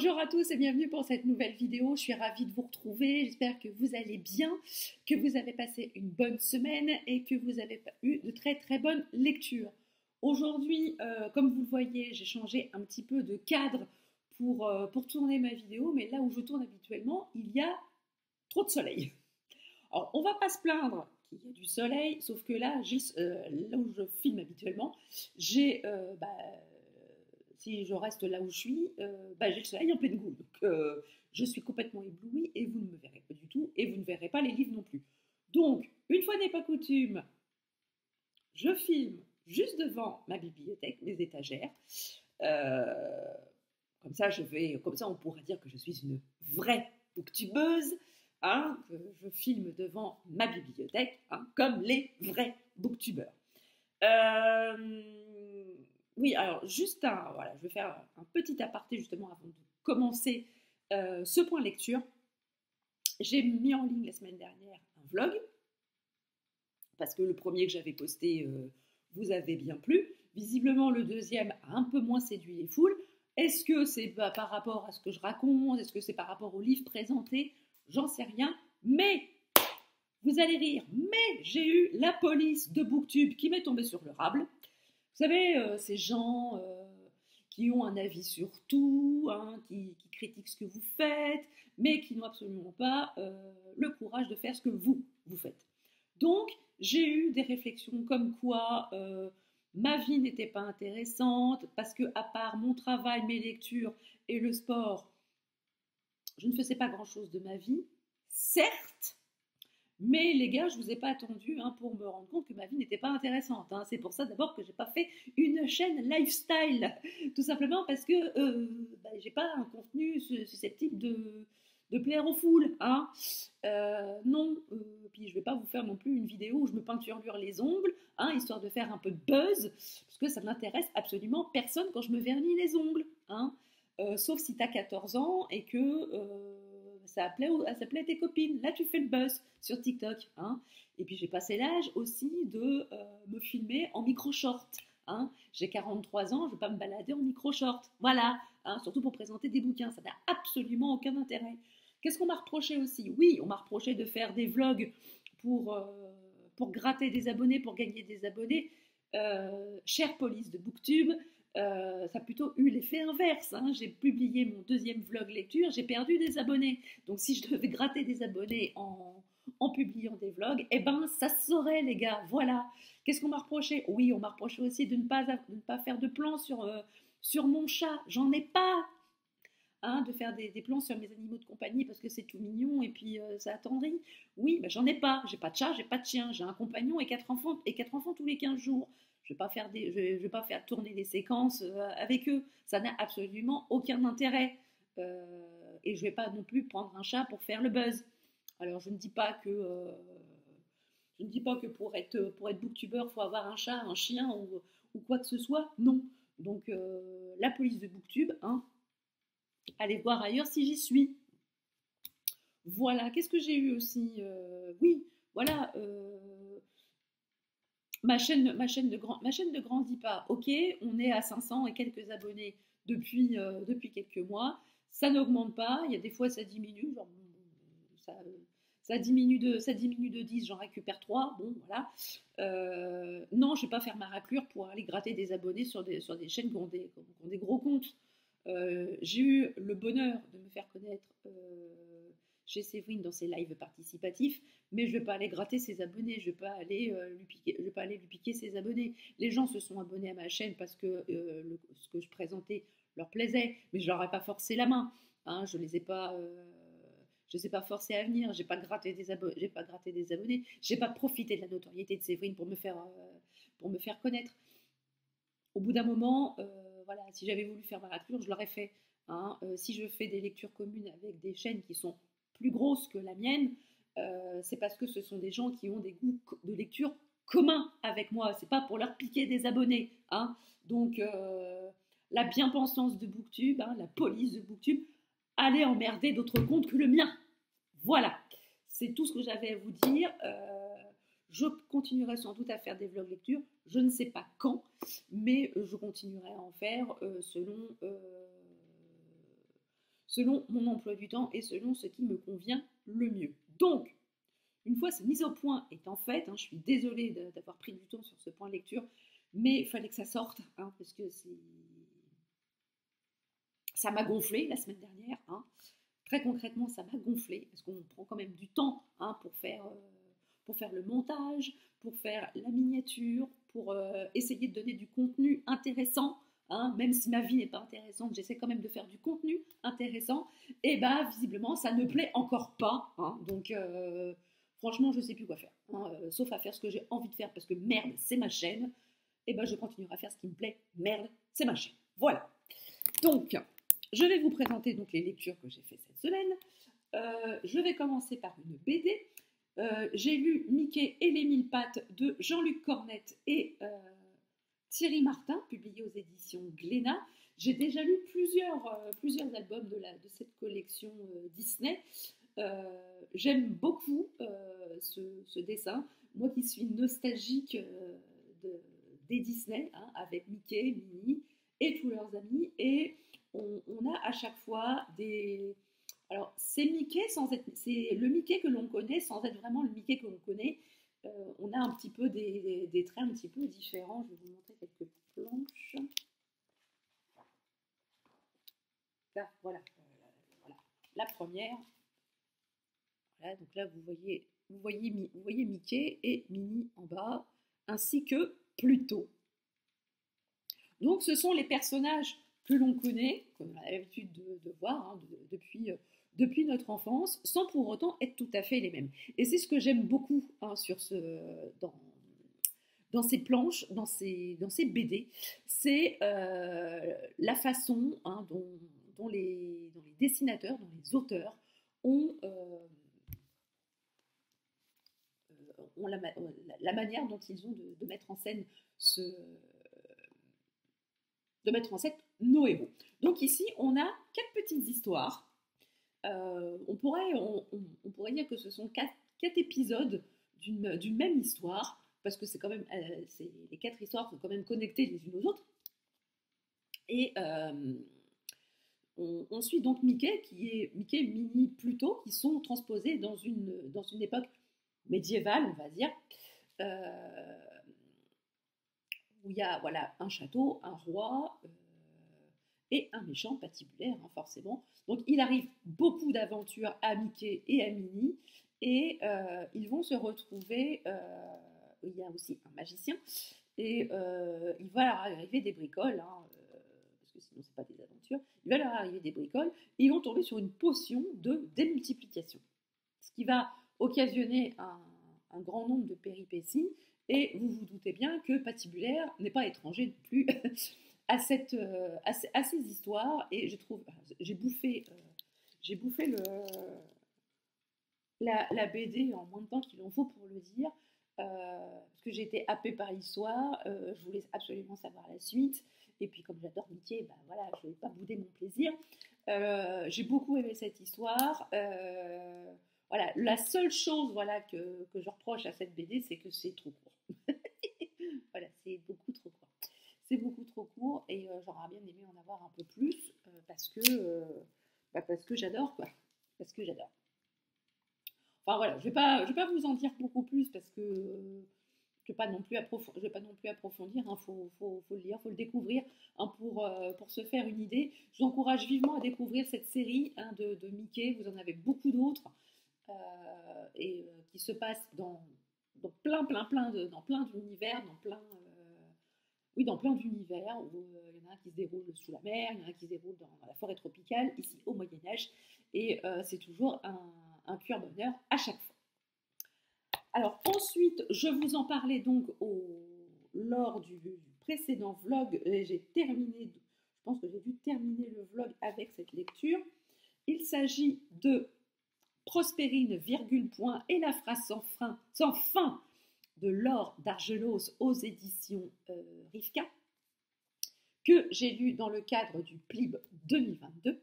Bonjour à tous et bienvenue pour cette nouvelle vidéo. Je suis ravie de vous retrouver. J'espère que vous allez bien, que vous avez passé une bonne semaine et que vous avez eu de très très bonnes lectures. Aujourd'hui, comme vous le voyez, j'ai changé un petit peu de cadre pour tourner ma vidéo, mais là où je tourne habituellement, il y a trop de soleil. Alors, on va pas se plaindre qu'il y a du soleil, sauf que là, là où je filme habituellement, si je reste là où je suis, j'ai le soleil en pleine goule. Donc, je suis complètement éblouie et vous ne me verrez pas du tout et vous ne verrez pas les livres non plus. Donc, une fois n'est pas coutume, je filme juste devant ma bibliothèque, mes étagères. Comme ça, on pourra dire que je suis une vraie booktubeuse, hein, que je filme devant ma bibliothèque, hein, comme les vrais booktubeurs. Oui, alors voilà, je vais faire un petit aparté justement avant de commencer ce point lecture. J'ai mis en ligne la semaine dernière un vlog, parce que le premier que j'avais posté vous avait bien plu. Visiblement, le deuxième a un peu moins séduit les foules. Est-ce que c'est par rapport à ce que je raconte? Est-ce que c'est par rapport au livre présenté? J'en sais rien. Mais, vous allez rire, mais j'ai eu la police de Booktube qui m'est tombée sur le rable. Vous savez, ces gens qui ont un avis sur tout, hein, qui critiquent ce que vous faites, mais qui n'ont absolument pas le courage de faire ce que vous faites. Donc, j'ai eu des réflexions comme quoi ma vie n'était pas intéressante, parce que à part mon travail, mes lectures et le sport, je ne faisais pas grand-chose de ma vie. Certes, mais les gars, je ne vous ai pas attendu pour me rendre compte que ma vie n'était pas intéressante. Hein. C'est pour ça d'abord que je n'ai pas fait une chaîne lifestyle. Tout simplement parce que je n'ai pas un contenu susceptible de plaire aux foules. Hein. Non, puis je ne vais pas vous faire non plus une vidéo où je me peinture les ongles, hein, histoire de faire un peu de buzz, parce que ça n'intéresse absolument personne quand je me vernis les ongles. Hein. Sauf si tu as 14 ans et que ça plaît à tes copines. Là, tu fais le buzz sur TikTok. Hein. Et puis, j'ai passé l'âge aussi de me filmer en micro-short. Hein. J'ai 43 ans, je ne vais pas me balader en micro-short. Voilà, hein, surtout pour présenter des bouquins. Ça n'a absolument aucun intérêt. Qu'est-ce qu'on m'a reproché aussi? Oui, on m'a reproché de faire des vlogs pour gratter des abonnés, pour gagner des abonnés. Chère police de Booktube, ça a plutôt eu l'effet inverse. Hein. J'ai publié mon deuxième vlog lecture, j'ai perdu des abonnés. Donc si je devais gratter des abonnés en publiant des vlogs, eh ben ça se saurait les gars, voilà. Qu'est-ce qu'on m'a reproché? Oui, on m'a reproché aussi de ne pas faire de plans sur mon chat. J'en ai pas. Hein, de faire des plans sur mes animaux de compagnie parce que c'est tout mignon et puis ça attendrit. Oui, ben j'en ai pas. J'ai pas de chat, j'ai pas de chien. J'ai un compagnon et quatre enfants tous les 15 jours. Je vais pas faire tourner des séquences avec eux. Ça n'a absolument aucun intérêt. Et je vais pas non plus prendre un chat pour faire le buzz. Alors je ne dis pas que pour être booktubeur, il faut avoir un chat, un chien ou quoi que ce soit. Non. Donc la police de Booktube, hein, allez voir ailleurs si j'y suis. Voilà, qu'est-ce que j'ai eu aussi oui, voilà, ma chaîne ne grandit pas. Ok, on est à 500 et quelques abonnés depuis quelques mois. Ça n'augmente pas, il y a des fois ça diminue, genre, ça diminue de 10, j'en récupère 3, bon voilà. Non, je ne vais pas faire ma raclure pour aller gratter des abonnés sur des chaînes qui ont des gros comptes. J'ai eu le bonheur de me faire connaître chez Séverine dans ses lives participatifs, mais je ne vais pas aller gratter ses abonnés, je ne vais pas aller lui piquer ses abonnés. Les gens se sont abonnés à ma chaîne parce que ce que je présentais leur plaisait, mais je leur ai pas forcé la main. Hein, je les ai pas forcés à venir. J'ai pas gratté des abonnés. J'ai pas profité de la notoriété de Séverine pour me faire connaître. Au bout d'un moment, voilà, si j'avais voulu faire ma raclure, je l'aurais fait. Hein. Si je fais des lectures communes avec des chaînes qui sont plus grosses que la mienne, c'est parce que ce sont des gens qui ont des goûts de lecture communs avec moi. C'est pas pour leur piquer des abonnés. Hein. Donc, la bien-pensance de Booktube, hein, la police de Booktube, allez emmerder d'autres comptes que le mien. Voilà, c'est tout ce que j'avais à vous dire. Je continuerai sans doute à faire des vlogs lecture. Je ne sais pas quand, mais je continuerai à en faire selon mon emploi du temps et selon ce qui me convient le mieux. Donc, une fois cette mise au point étant faite, je suis désolée d'avoir pris du temps sur ce point lecture, mais il fallait que ça sorte, parce que ça m'a gonflé la semaine dernière. Très concrètement, ça m'a gonflé, parce qu'on prend quand même du temps pour faire le montage, pour faire la miniature, pour essayer de donner du contenu intéressant. Même si ma vie n'est pas intéressante, j'essaie quand même de faire du contenu intéressant. Et visiblement, ça ne plaît encore pas. Donc, franchement, je ne sais plus quoi faire. Sauf à faire ce que j'ai envie de faire, parce que merde, c'est ma chaîne. Et je continuerai à faire ce qui me plaît. Merde, c'est ma chaîne. Voilà. Donc, je vais vous présenter donc les lectures que j'ai faites cette semaine. Je vais commencer par une BD. J'ai lu Mickey et les 1000 pattes de Jean-Luc Cornette et Thierry Martin, publié aux éditions Glénat. J'ai déjà lu plusieurs albums de cette collection Disney. J'aime beaucoup ce dessin. Moi qui suis nostalgique des Disney, avec Mickey, Minnie et tous leurs amis. Et on a à chaque fois des... Alors, c'est le Mickey que l'on connaît sans être vraiment le Mickey que l'on connaît. On a un petit peu des traits un petit peu différents. Je vais vous montrer quelques planches. Là, voilà. La première. Voilà, donc là, vous voyez Mickey et Minnie en bas, ainsi que Pluto. Donc, ce sont les personnages que l'on connaît, qu'on a l'habitude de voir depuis notre enfance, sans pour autant être tout à fait les mêmes. Et c'est ce que j'aime beaucoup dans ces planches, dans ces BD, c'est la façon dont les dessinateurs, dont les auteurs ont la manière dont ils ont de mettre en scène nos héros. Donc ici, on a 4 petites histoires. On pourrait dire que ce sont 4 épisodes d'une même histoire, parce que c'est quand même, les 4 histoires sont quand même connectées les unes aux autres. Et on suit donc Mickey, Minnie, Pluto, qui sont transposés dans une époque médiévale, on va dire, où il y a un château, un roi et un méchant patibulaire, forcément. Donc il arrive beaucoup d'aventures à Mickey et à Minnie, et ils vont se retrouver, il y a aussi un magicien, et il va leur arriver des bricoles, parce que sinon c'est pas des aventures, il va leur arriver des bricoles, et ils vont tomber sur une potion de démultiplication, ce qui va occasionner un grand nombre de péripéties, et vous vous doutez bien que Patibulaire n'est pas étranger non plus à ces histoires, et j'ai bouffé la BD en moins de temps qu'il en faut pour le dire, parce que j'ai été happée par l'histoire, je voulais absolument savoir la suite, et puis comme j'adore Mickey, voilà, je ne vais pas bouder mon plaisir. J'ai beaucoup aimé cette histoire. Voilà, la seule chose que je reproche à cette BD, c'est que c'est trop court. Voilà, c'est beaucoup trop court. C'est beaucoup trop court, et j'aurais bien aimé en avoir un peu plus, parce que j'adore, quoi. Parce que j'adore. Enfin voilà, je vais pas vous en dire beaucoup plus, parce que je vais pas non plus approfondir. Faut le lire, faut le découvrir, pour se faire une idée. Je vous encourage vivement à découvrir cette série de Mickey. Vous en avez beaucoup d'autres, et qui se passent dans plein d'univers, dans plein d'univers, où il y en a un qui se déroule sous la mer, il y en a un qui se déroule dans la forêt tropicale, ici au Moyen-Âge, et c'est toujours un pur bonheur à chaque fois. Alors ensuite, je vous en parlais donc lors du précédent vlog, et je pense que j'ai dû terminer le vlog avec cette lecture. Il s'agit de Prospérine, virgule point, et la phrase sans fin de Laure d'Argelos aux éditions Rivka, que j'ai lu dans le cadre du PLIB 2022.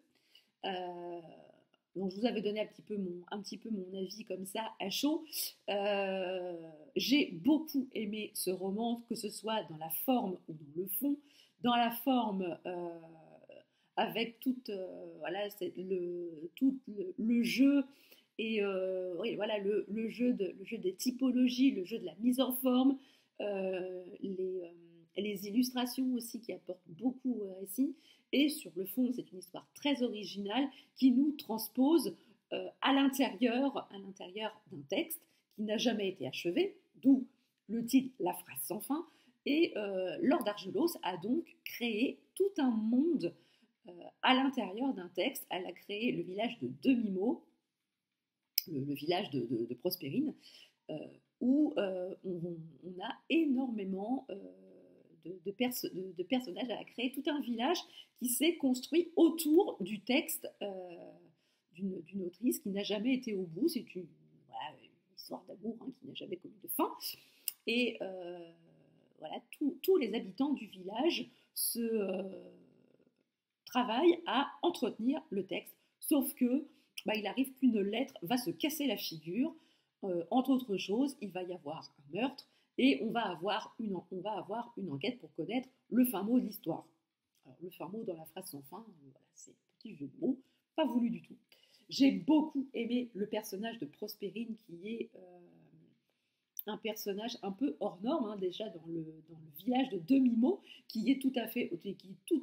Donc je vous avais donné un petit peu mon avis comme ça à chaud. J'ai beaucoup aimé ce roman, que ce soit dans la forme ou dans le fond. Dans la forme, avec voilà, tout le jeu et oui, voilà, le jeu des typologies, le jeu de la mise en forme, les illustrations aussi qui apportent beaucoup au récit. Et sur le fond, c'est une histoire très originale qui nous transpose à l'intérieur d'un texte qui n'a jamais été achevé, d'où le titre La phrase sans fin. Et Laure d'Argelos a donc créé tout un monde à l'intérieur d'un texte. Elle a créé le village de Demi-Mot, le village de Prospérine, où on a énormément de personnages. Elle a créé tout un village qui s'est construit autour du texte d'une autrice qui n'a jamais été au bout. C'est une histoire d'amour qui n'a jamais connu de fin. Et voilà, tous les habitants du village travaillent à entretenir le texte. Sauf que il arrive qu'une lettre va se casser la figure. Entre autres choses, il va y avoir un meurtre et on va avoir une enquête pour connaître le fin mot de l'histoire. Alors, le fin mot dans la phrase sans fin, voilà, c'est un petit jeu de mots, pas voulu du tout. J'ai beaucoup aimé le personnage de Prospérine qui est un personnage un peu hors norme, déjà dans le village de Demi-Mot, qui est tout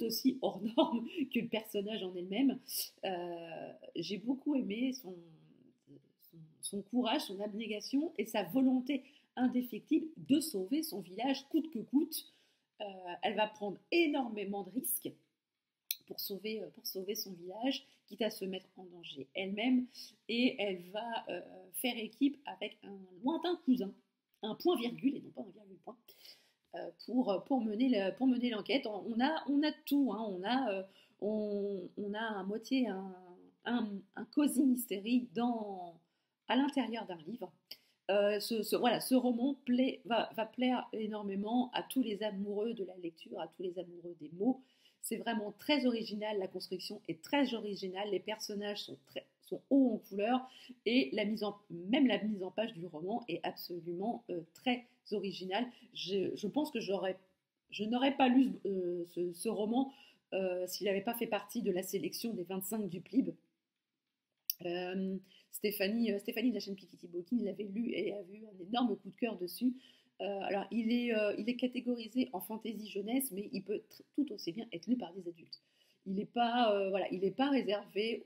aussi hors norme que le personnage en elle-même. J'ai beaucoup aimé son courage, son abnégation et sa volonté indéfectible de sauver son village coûte que coûte. Elle va prendre énormément de risques pour sauver son village, quitte à se mettre en danger elle-même, et elle va faire équipe avec un lointain cousin, un point-virgule et non pas un virgule-point, pour mener l'enquête. On a tout, on a à moitié un cosy mystery à l'intérieur d'un livre. Ce roman va plaire énormément à tous les amoureux de la lecture, à tous les amoureux des mots. C'est vraiment très original, la construction est très originale, les personnages sont hauts en couleur et même la mise en page du roman est absolument très originale. Je pense que je n'aurais pas lu ce roman s'il n'avait pas fait partie de la sélection des 25 du PLIB. Stéphanie de la chaîne Piketty Booking l'avait lu et a vu un énorme coup de cœur dessus. Alors, il est catégorisé en fantasy jeunesse, mais il peut tout aussi bien être lu par des adultes. Il n'est pas réservé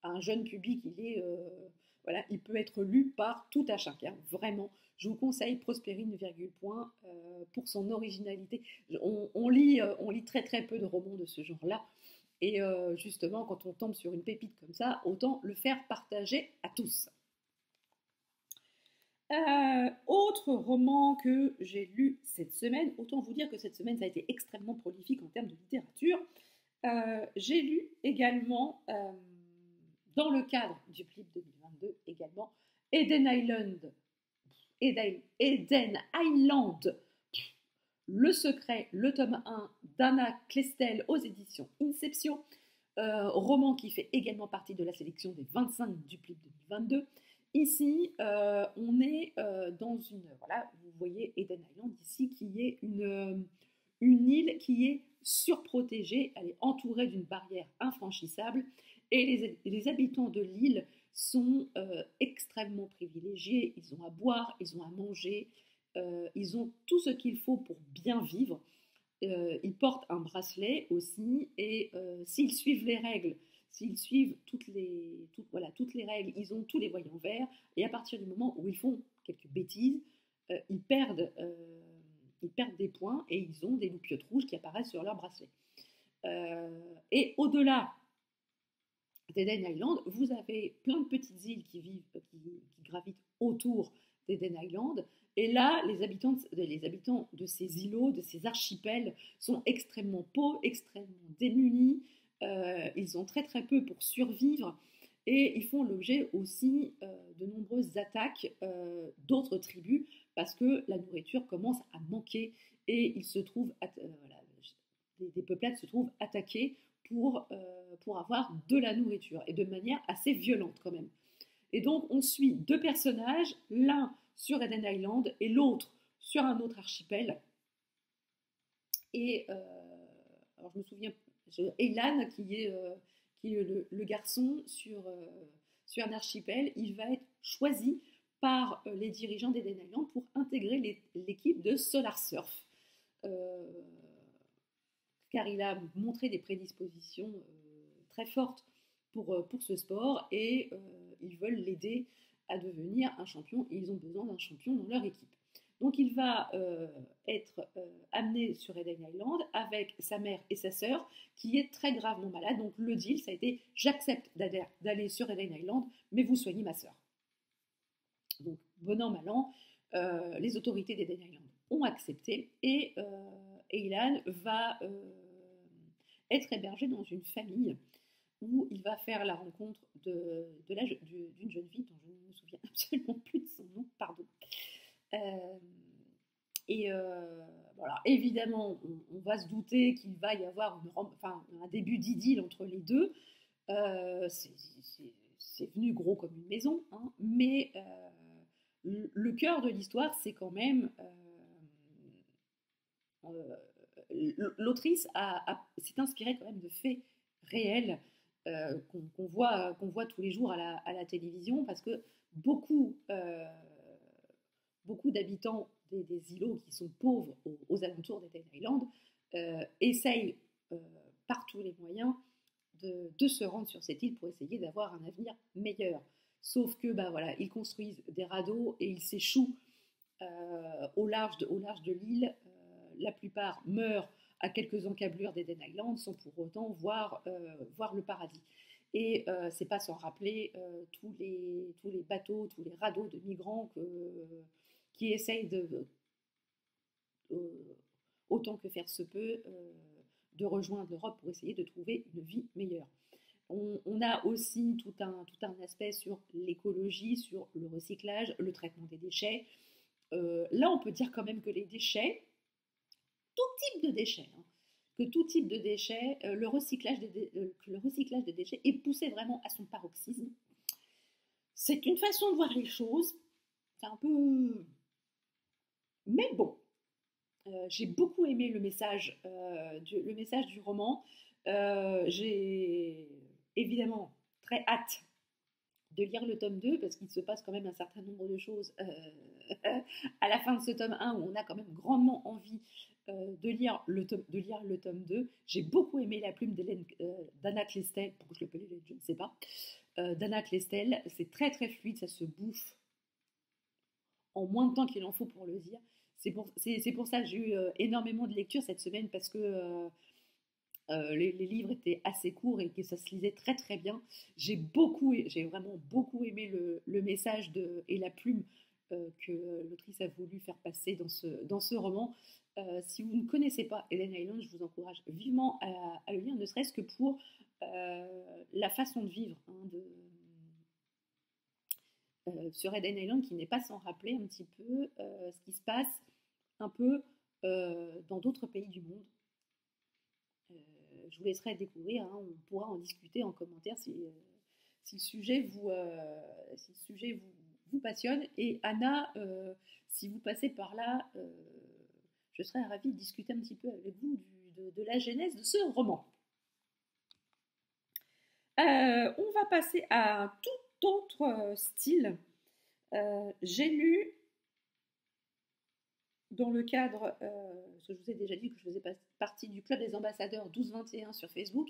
à un jeune public. Il peut être lu par tout à chacun. Vraiment, je vous conseille Prospérine, virgule point, pour son originalité. On lit très très peu de romans de ce genre-là. Et justement, quand on tombe sur une pépite comme ça, autant le faire partager à tous. Autre roman que j'ai lu cette semaine, autant vous dire que cette semaine ça a été extrêmement prolifique en termes de littérature. J'ai lu également, dans le cadre du PLIB 2022, également Eden Island, Le Secret, le tome 1 d'Anna Klestel aux éditions Inception, roman qui fait également partie de la sélection des 25 du PLIB 2022. Ici, on est dans vous voyez Eden Island ici, qui est une île qui est surprotégée, elle est entourée d'une barrière infranchissable, et les habitants de l'île sont extrêmement privilégiés, ils ont à boire, ils ont à manger, ils ont tout ce qu'il faut pour bien vivre, ils portent un bracelet aussi, et s'ils suivent les règles, s'ils suivent toutes les règles, ils ont tous les voyants verts, et à partir du moment où ils font quelques bêtises, ils perdent des points, et ils ont des loupiottes rouges qui apparaissent sur leur bracelet. Et au-delà d'Eden Island, vous avez plein de petites îles qui gravitent autour d'Eden Island, et là, les habitants de ces îlots, de ces archipels, sont extrêmement pauvres, extrêmement démunis. Ils ont très très peu pour survivre, et ils font l'objet aussi de nombreuses attaques d'autres tribus, parce que la nourriture commence à manquer, et des peuplades se trouvent attaquées pour avoir de la nourriture, et de manière assez violente quand même. Et donc on suit deux personnages, l'un sur Eden Island et l'autre sur un autre archipel. Et alors je me souviens, Elan, qui est le garçon sur un archipel, il va être choisi par les dirigeants d'Eden Island pour intégrer l'équipe de Solar Surf. Euh, car il a montré des prédispositions très fortes pour ce sport et ils veulent l'aider à devenir un champion et ils ont besoin d'un champion dans leur équipe. Donc il va être amené sur Eden Island avec sa mère et sa sœur qui est très gravement malade. Donc le deal, ça a été j'accepte d'aller sur Eden Island, mais vous soignez ma sœur. Donc bon an, mal an, les autorités d'Eden Island ont accepté et Elan va être hébergé dans une famille où il va faire la rencontre d'une jeune fille dont je ne me souviens absolument plus de son nom, pardon. Voilà, évidemment, on va se douter qu'il va y avoir un début d'idylle entre les deux. C'est venu gros comme une maison, hein, mais le cœur de l'histoire, c'est quand même l'autrice s'est inspirée quand même de faits réels qu'on voit tous les jours à la télévision, parce que beaucoup d'habitants des îlots qui sont pauvres aux alentours d'Eden Island essayent par tous les moyens de se rendre sur cette île pour essayer d'avoir un avenir meilleur. Sauf que voilà, ils construisent des radeaux et ils s'échouent au large de l'île. La plupart meurent à quelques encablures d'Eden Island sans pour autant voir le paradis. Et c'est pas sans rappeler tous les bateaux, tous les radeaux de migrants qui essayent autant que faire se peut de rejoindre l'Europe pour essayer de trouver une vie meilleure. On a aussi tout un aspect sur l'écologie, sur le recyclage, le traitement des déchets. Là, on peut dire quand même que les déchets, tout type de déchets, hein, que tout type de déchets, le recyclage des déchets est poussé vraiment à son paroxysme. C'est une façon de voir les choses, c'est un peu... Mais bon, j'ai beaucoup aimé le message du roman. J'ai évidemment très hâte de lire le tome 2 parce qu'il se passe quand même un certain nombre de choses à la fin de ce tome 1 où on a quand même grandement envie de lire le tome 2. J'ai beaucoup aimé la plume d'Anna Klestel, pourquoi je l'appelle Hélène, je ne sais pas. D'Anna Klestel, c'est très très fluide, ça se bouffe en moins de temps qu'il en faut pour le dire. C'est pour ça que j'ai eu énormément de lectures cette semaine parce que les livres étaient assez courts et que ça se lisait très très bien. J'ai vraiment beaucoup aimé le message et la plume que l'autrice a voulu faire passer dans ce roman. Si vous ne connaissez pas Eden Island, je vous encourage vivement à le lire, ne serait-ce que pour la façon de vivre sur Eden Island, qui n'est pas sans rappeler un petit peu ce qui se passe un peu dans d'autres pays du monde. Je vous laisserai découvrir, hein, on pourra en discuter en commentaire si le sujet vous passionne. Et Anna, si vous passez par là, je serais ravie de discuter un petit peu avec vous de la genèse de ce roman. On va passer à un tout autre style. J'ai lu, dans le cadre, parce que je vous ai déjà dit que je faisais partie du club des ambassadeurs 1221 sur Facebook,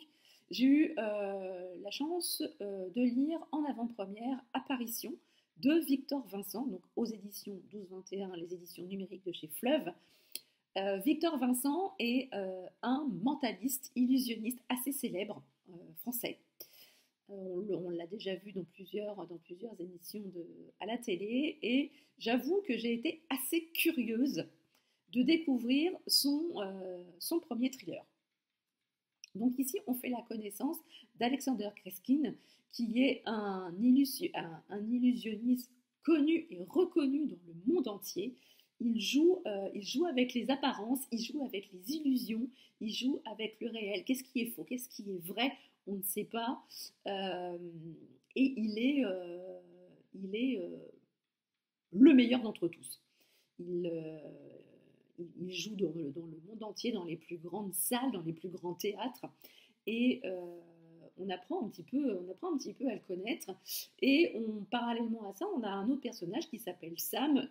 j'ai eu la chance de lire en avant-première Apparition de Victor Vincent, donc aux éditions 1221, les éditions numériques de chez Fleuve. Victor Vincent est un mentaliste, illusionniste assez célèbre, français. On l'a déjà vu dans plusieurs émissions à la télé, et j'avoue que j'ai été assez curieuse de découvrir son premier thriller. Donc ici, on fait la connaissance d'Alexander Kreskin, qui est un illusionniste connu et reconnu dans le monde entier. Il joue avec les apparences, il joue avec les illusions, il joue avec le réel. Qu'est-ce qui est faux, qu'est-ce qui est vrai, on ne sait pas. Et il est le meilleur d'entre tous. Il joue dans le monde entier, dans les plus grandes salles, dans les plus grands théâtres. et on apprend un petit peu, à le connaître. Et parallèlement à ça, on a un autre personnage qui s'appelle Sam,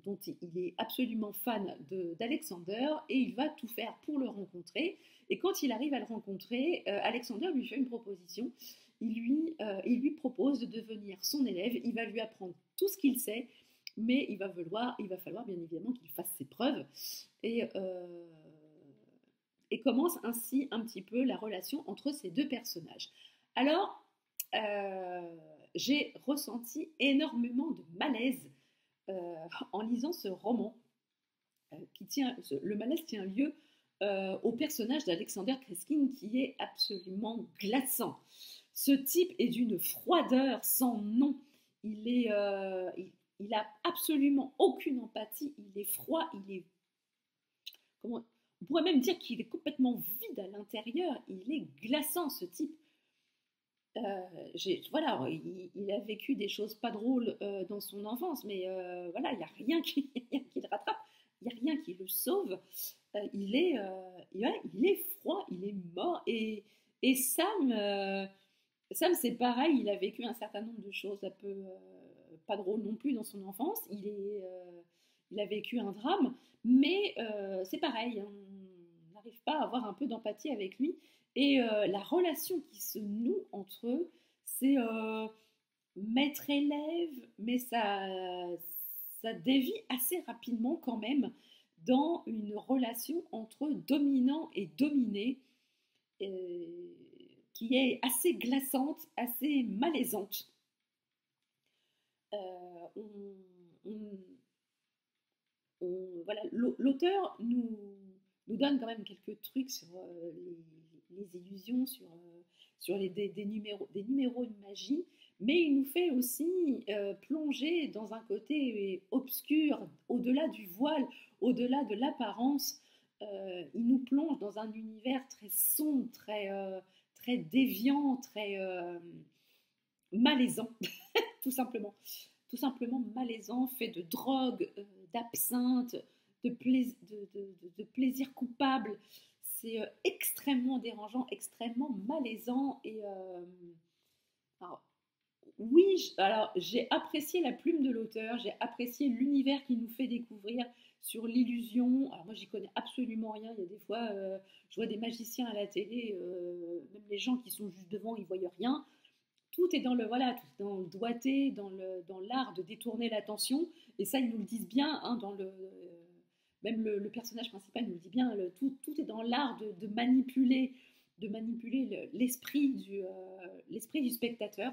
dont il est absolument fan d'Alexander, et il va tout faire pour le rencontrer. Et quand il arrive à le rencontrer, Alexander lui fait une proposition. Il lui propose de devenir son élève. Il va lui apprendre tout ce qu'il sait, mais il va falloir bien évidemment qu'il fasse ses preuves. Et, euh, et commence ainsi un petit peu la relation entre ces deux personnages. Alors, j'ai ressenti énormément de malaise en lisant ce roman. Le malaise tient lieu au personnage d'Alexander Kreskin, qui est absolument glaçant. Ce type est d'une froideur sans nom. Il a absolument aucune empathie. Il est froid. On pourrait même dire qu'il est complètement vide à l'intérieur. Il est glaçant, ce type. Voilà, il a vécu des choses pas drôles dans son enfance, mais voilà, il n'y a rien qui le rattrape, il n'y a rien qui le sauve. Il est froid, il est mort. Et Sam, c'est pareil, il a vécu un certain nombre de choses un peu pas drôles non plus dans son enfance. Il a vécu un drame, mais c'est pareil, hein, on n'arrive pas à avoir un peu d'empathie avec lui. Et la relation qui se noue entre eux, c'est maître-élève, mais ça dévie assez rapidement quand même dans une relation entre dominant et dominé, qui est assez glaçante, assez malaisante. On, voilà, l'auteur nous donne quand même quelques trucs sur les illusions, sur des numéros de magie, mais il nous fait aussi plonger dans un côté obscur, au-delà du voile, au-delà de l'apparence. Il nous plonge dans un univers très sombre, très déviant, très malaisant, tout simplement. Tout simplement malaisant, fait de drogue, d'absinthe, de plaisir coupable. C'est extrêmement dérangeant, extrêmement malaisant. Et alors, oui, alors j'ai apprécié la plume de l'auteur, j'ai apprécié l'univers qu'il nous fait découvrir sur l'illusion. Alors moi, j'y connais absolument rien. Il y a des fois, je vois des magiciens à la télé, même les gens qui sont juste devant, ils voient rien. Tout est dans tout est dans le doigté, dans l'art de détourner l'attention. Et ça, ils nous le disent bien, hein, même le personnage principal nous le dit bien. Tout est dans l'art de manipuler, l'esprit du spectateur.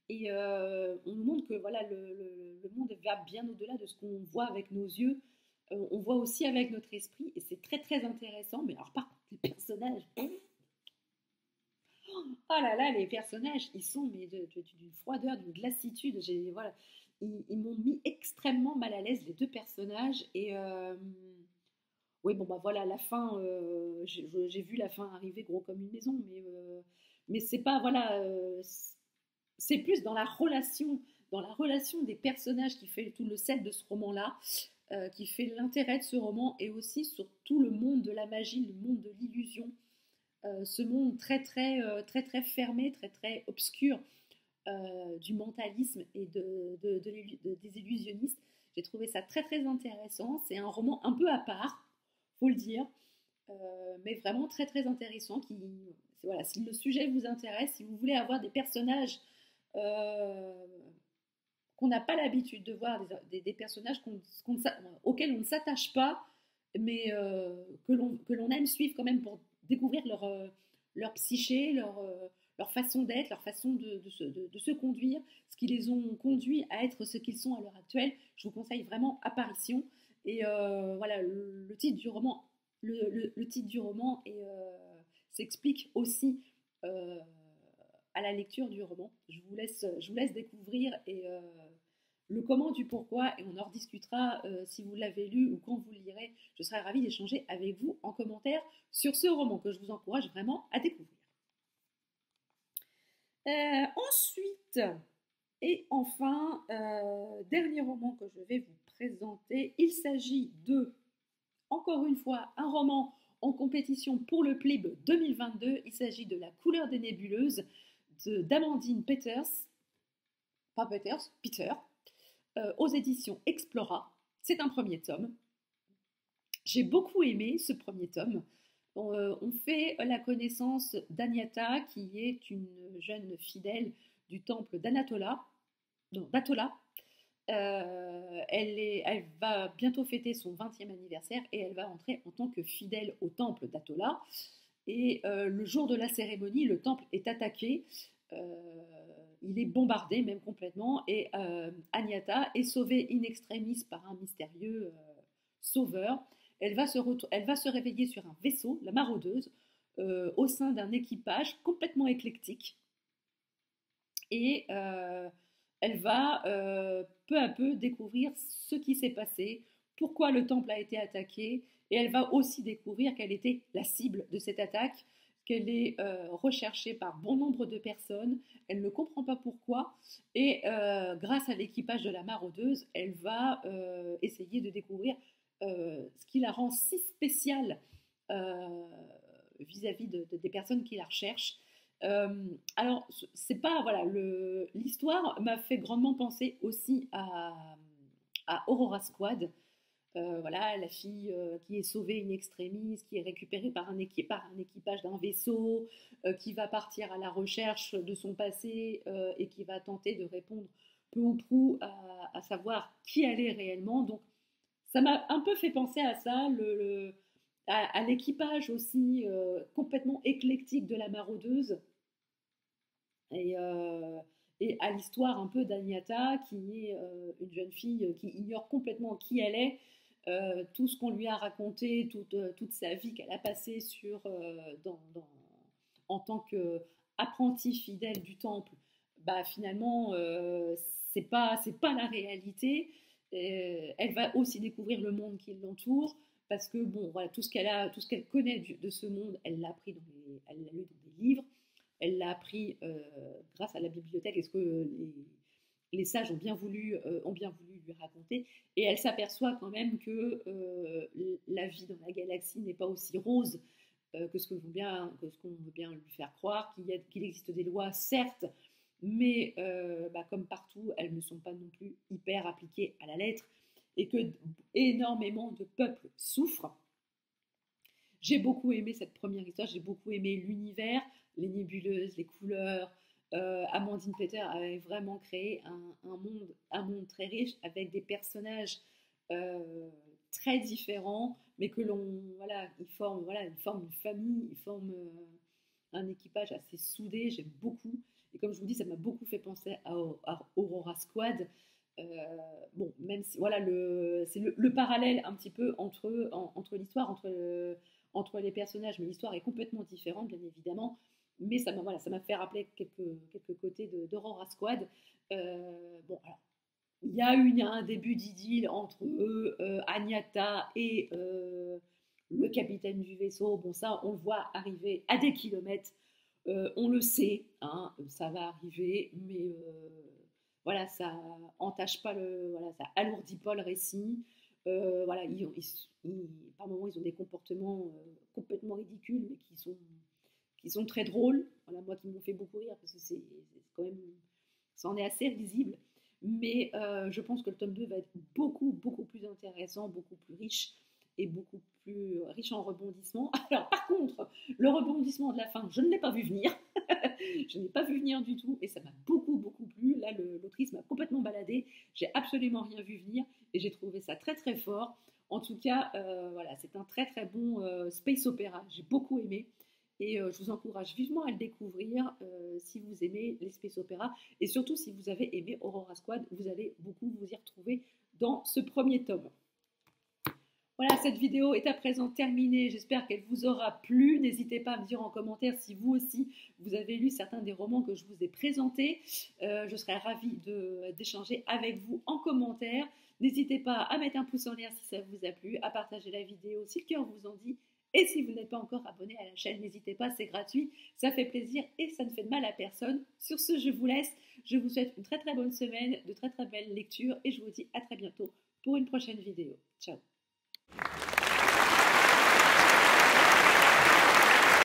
Et on nous montre que voilà, le monde va bien au-delà de ce qu'on voit avec nos yeux. On voit aussi avec notre esprit, et c'est très très intéressant. Mais alors, par contre, les personnages. Oh là là, les personnages, ils sont d'une froideur, d'une glassitude. Voilà, ils m'ont mis extrêmement mal à l'aise, les deux personnages. Et oui, bon, bah voilà, la fin, j'ai vu la fin arriver gros comme une maison, mais c'est pas, voilà, c'est plus dans la relation des personnages qui fait tout le sel de ce roman-là, qui fait l'intérêt de ce roman, et aussi sur tout le monde de la magie, le monde de l'illusion. Ce monde très très fermé, très très obscur du mentalisme et des illusionnistes. J'ai trouvé ça très très intéressant. C'est un roman un peu à part, faut le dire, mais vraiment très très intéressant. Voilà, si le sujet vous intéresse, si vous voulez avoir des personnages euh, qu'on n'a pas l'habitude de voir, des personnages auxquels on ne s'attache pas, mais que l'on aime suivre quand même pour découvrir leur psyché, leur façon d'être, leur façon de se conduire, ce qui les ont conduits à être ce qu'ils sont à l'heure actuelle. Je vous conseille vraiment Apparition. Et voilà, le titre du roman, le titre du roman s'explique aussi à la lecture du roman. Je vous laisse découvrir le comment du pourquoi, et on en rediscutera si vous l'avez lu ou quand vous le lirez. Je serai ravie d'échanger avec vous en commentaire sur ce roman que je vous encourage vraiment à découvrir. Ensuite, et enfin, dernier roman que je vais vous présenter, il s'agit de encore une fois un roman en compétition pour le PLIB 2022. Il s'agit de La couleur des nébuleuses d'Amandine Peters, pas Peters, Peter, aux éditions Explora. C'est un premier tome. J'ai beaucoup aimé ce premier tome. On fait la connaissance d'Anyata, qui est une jeune fidèle du temple d'Atola. Elle va bientôt fêter son 20e anniversaire et elle va entrer en tant que fidèle au temple d'Atola. Et le jour de la cérémonie, le temple est attaqué. Il est bombardé même complètement et Anyata est sauvée in extremis par un mystérieux sauveur. Elle va se réveiller sur un vaisseau, la maraudeuse, au sein d'un équipage complètement éclectique. Et elle va peu à peu découvrir ce qui s'est passé, pourquoi le temple a été attaqué, et elle va aussi découvrir quelle était la cible de cette attaque, qu'elle est recherchée par bon nombre de personnes, elle ne comprend pas pourquoi, et grâce à l'équipage de la maraudeuse, elle va essayer de découvrir ce qui la rend si spéciale vis-à-vis des personnes qui la recherchent. Alors, c'est pas, voilà, l'histoire m'a fait grandement penser aussi à Aurora Squad. Voilà, la fille qui est sauvée in extremis, qui est récupérée par un équipage d'un vaisseau, qui va partir à la recherche de son passé et qui va tenter de répondre peu ou prou à savoir qui elle est réellement. Donc, ça m'a un peu fait penser à ça, à l'équipage aussi complètement éclectique de la maraudeuse et, euh, et à l'histoire un peu d'Anyata, qui est une jeune fille qui ignore complètement qui elle est, tout ce qu'on lui a raconté, toute sa vie qu'elle a passée en tant qu'apprentie fidèle du temple. Bah, finalement, c'est pas la réalité. Elle va aussi découvrir le monde qui l'entoure parce que bon, voilà, tout ce qu'elle connaît de ce monde, elle l'a appris elle l'a lu dans des livres, elle l'a appris grâce à la bibliothèque. Est-ce que les sages ont bien voulu lui raconter, et elle s'aperçoit quand même que la vie dans la galaxie n'est pas aussi rose que ce qu'on veut bien lui faire croire, qu'il existe des lois, certes, mais comme partout, elles ne sont pas non plus hyper appliquées à la lettre, et que énormément de peuples souffrent. J'ai beaucoup aimé cette première histoire, j'ai beaucoup aimé l'univers, les nébuleuses, les couleurs. Amandine Peter avait vraiment créé un monde très riche avec des personnages très différents, mais que ils forment une famille, ils forment un équipage assez soudé. J'aime beaucoup. Et comme je vous dis, ça m'a beaucoup fait penser à Aurora Squad. Bon, même si voilà, c'est le parallèle un petit peu entre l'histoire, entre les personnages, mais l'histoire est complètement différente, bien évidemment. Mais ça m'a fait rappeler quelques côtés d'Aurora Squad. Bon, alors, il y a eu un début d'idylle entre Agnata et le capitaine du vaisseau. Bon, ça, on le voit arriver à des kilomètres. On le sait, hein, ça va arriver, mais voilà, ça entache pas ça alourdit pas le récit. Voilà, par moments, ils ont des comportements complètement ridicules, mais qui sont très drôles. Voilà, moi qui m'ont fait beaucoup rire, parce que c'est quand même, ça en est assez risible. Mais je pense que le tome 2 va être beaucoup, beaucoup plus intéressant, beaucoup plus riche et beaucoup plus riche en rebondissements. Alors par contre, le rebondissement de la fin, je ne l'ai pas vu venir. Je n'ai pas vu venir du tout et ça m'a beaucoup, beaucoup plu. Là, l'autrice m'a complètement baladée. J'ai absolument rien vu venir et j'ai trouvé ça très, très fort. En tout cas, voilà, c'est un très, très bon space opéra. J'ai beaucoup aimé. Et je vous encourage vivement à le découvrir si vous aimez les space opéras. Et surtout, si vous avez aimé Aurora Squad, vous allez beaucoup vous y retrouver dans ce premier tome. Voilà, cette vidéo est à présent terminée. J'espère qu'elle vous aura plu. N'hésitez pas à me dire en commentaire si vous aussi, vous avez lu certains des romans que je vous ai présentés. Je serais ravie d'échanger avec vous en commentaire. N'hésitez pas à mettre un pouce en l'air si ça vous a plu, à partager la vidéo si le cœur vous en dit. Et si vous n'êtes pas encore abonné à la chaîne, n'hésitez pas, c'est gratuit, ça fait plaisir et ça ne fait de mal à personne. Sur ce, je vous laisse. Je vous souhaite une très très bonne semaine, de très très belles lectures et je vous dis à très bientôt pour une prochaine vidéo. Ciao.